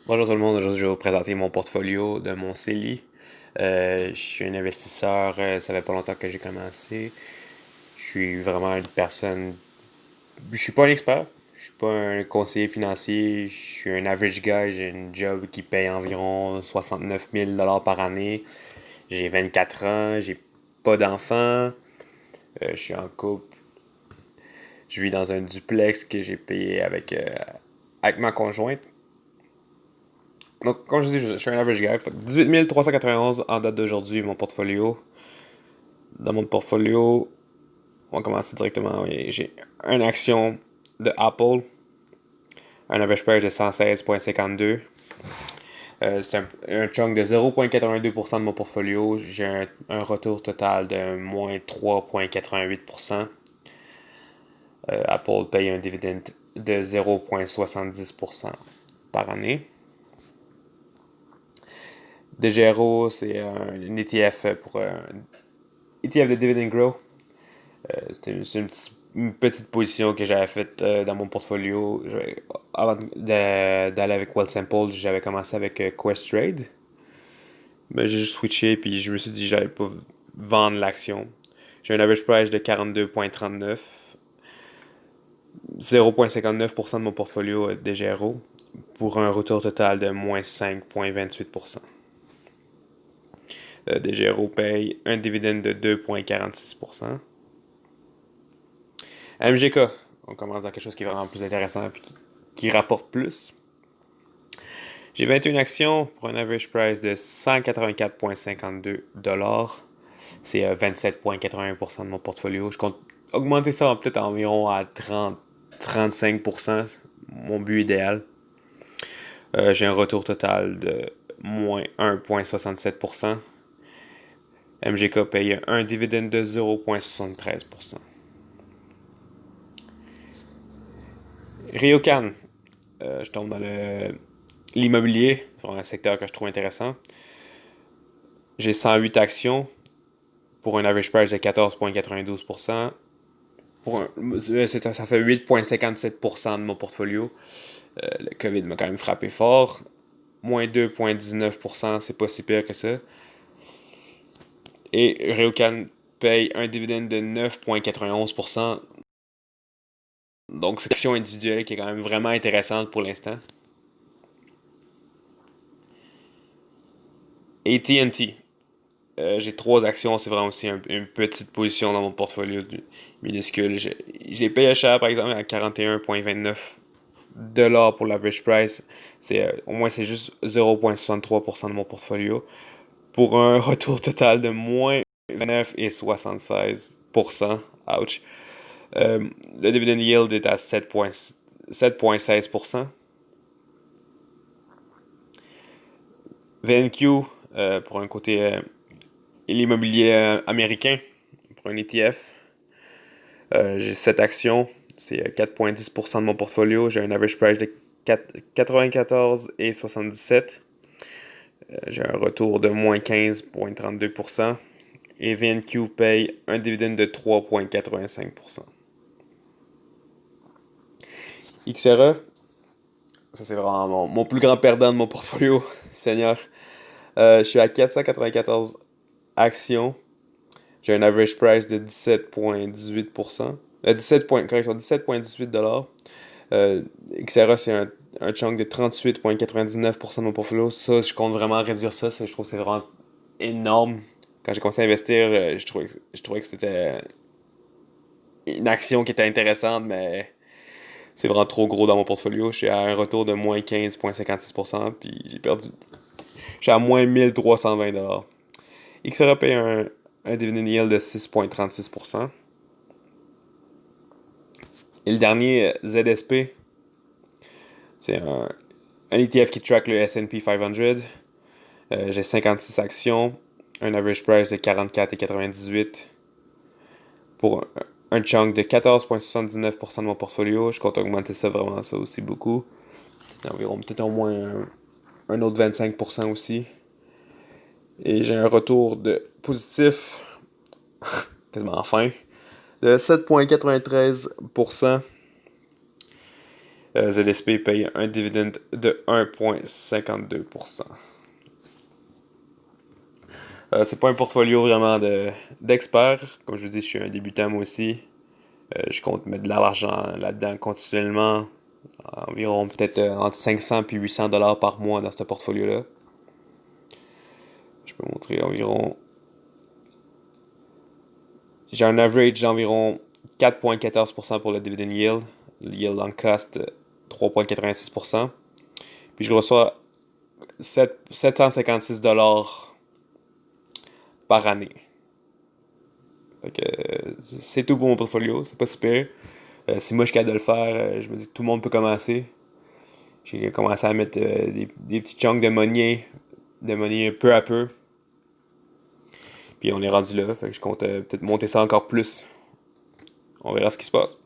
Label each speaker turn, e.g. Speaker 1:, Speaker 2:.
Speaker 1: Bonjour tout le monde, aujourd'hui je vais vous présenter mon portfolio de mon CELI. Je suis un investisseur, ça fait pas longtemps que j'ai commencé. Je suis vraiment une personne. Je suis pas un expert, je suis pas un conseiller financier, je suis un average guy, j'ai une job qui paye environ 69 000 par année. J'ai 24 ans, j'ai pas d'enfants, je suis en couple, je vis dans un duplex que j'ai payé avec ma conjointe. Donc, comme je dis, je suis un average guy. Fait que 18 391 en date d'aujourd'hui, mon portfolio. Dans mon portfolio, on va commencer directement. Oui, j'ai une action de Apple, un average price de 116,52. C'est un chunk de 0,82% de mon portfolio. J'ai un retour total de moins 3,88%. Apple paye un dividende de 0,70% par année. DGRO, c'est un ETF pour ETF de Dividend Grow. C'est une petite position que j'avais faite dans mon portfolio. Avant d'aller avec Wealthsimple, j'avais commencé avec Questrade. Mais j'ai juste switché, puis je me suis dit que j'allais pas vendre l'action. J'ai un average price de 42,39. 0,59% de mon portfolio DGRO pour un retour total de moins 5,28%. DGRO paye un dividende de 2,46%. MGK, on commence dans quelque chose qui est vraiment plus intéressant et qui rapporte plus. J'ai 21 actions pour un average price de 184,52$. C'est 27,81% de mon portfolio. Je compte augmenter ça peut-être environ à 30-35%, mon but idéal. J'ai un retour total de moins 1,67%. MGK paye un dividende de 0,73%. Ryokan, je tombe dans l'immobilier, c'est un secteur que je trouve intéressant. J'ai 108 actions pour un average price de 14,92%. Ça fait 8,57% de mon portfolio. Le COVID m'a quand même frappé fort. Moins 2,19%, c'est pas si pire que ça. Et Ryokan paye un dividende de 9,91%. Donc, c'est une action individuelle qui est quand même vraiment intéressante pour l'instant. AT&T. J'ai 3 actions, c'est vraiment aussi une petite position dans mon portfolio minuscule. Je les paye cher, par exemple, à 41,29$ pour l'average price. Au moins, c'est juste 0,63% de mon portfolio. Pour un retour total de moins 29,76%. Ouch. Le dividend yield est à 7,16%. VNQ, pour un côté l'immobilier américain, pour un ETF. J'ai 7 actions, c'est 4,10% de mon portfolio. J'ai un average price de 94,77$. J'ai un retour de moins 15,32%. Et VNQ paye un dividende de 3,85%. XRE, ça c'est vraiment mon plus grand perdant de mon portfolio, Seigneur. Je suis à 494 actions. J'ai un average price de 17,18%. 17,18$. XRA, c'est un chunk de 38,99% de mon portfolio. Ça, je compte vraiment réduire ça. Je trouve que c'est vraiment énorme. Quand j'ai commencé à investir, je trouvais que c'était une action qui était intéressante, mais c'est vraiment trop gros dans mon portfolio. Je suis à un retour de moins 15,56%, puis j'ai perdu. Je suis à moins 1320$. XRA paye un dividend yield de 6,36%. Et le dernier, ZSP, c'est un ETF qui track le S&P 500. J'ai 56 actions, un average price de 44,98 pour un chunk de 14,79% de mon portfolio. Je compte augmenter ça vraiment, ça aussi beaucoup. Environ peut-être au moins un autre 25% aussi. Et j'ai un retour de positif, quasiment enfin, de 7,93%. ZSP paye un dividende de 1,52%. C'est pas un portfolio vraiment d'experts. Comme je vous dis, je suis un débutant moi aussi. Je compte mettre de l'argent là-dedans continuellement. Environ peut-être entre 500 et 800 dollars par mois dans ce portfolio-là. Je peux montrer environ. J'ai un average d'environ 4,14% pour le dividend yield. Le yield on cost 3,86%. Puis je reçois 756 dollars par année. Fait que c'est tout pour mon portfolio, c'est pas super. Si moi je suis capable de le faire, je me dis que tout le monde peut commencer. J'ai commencé à mettre des petits chunks de money peu à peu. Puis on est rendu là, fait que je compte peut-être monter ça encore plus. On verra ce qui se passe.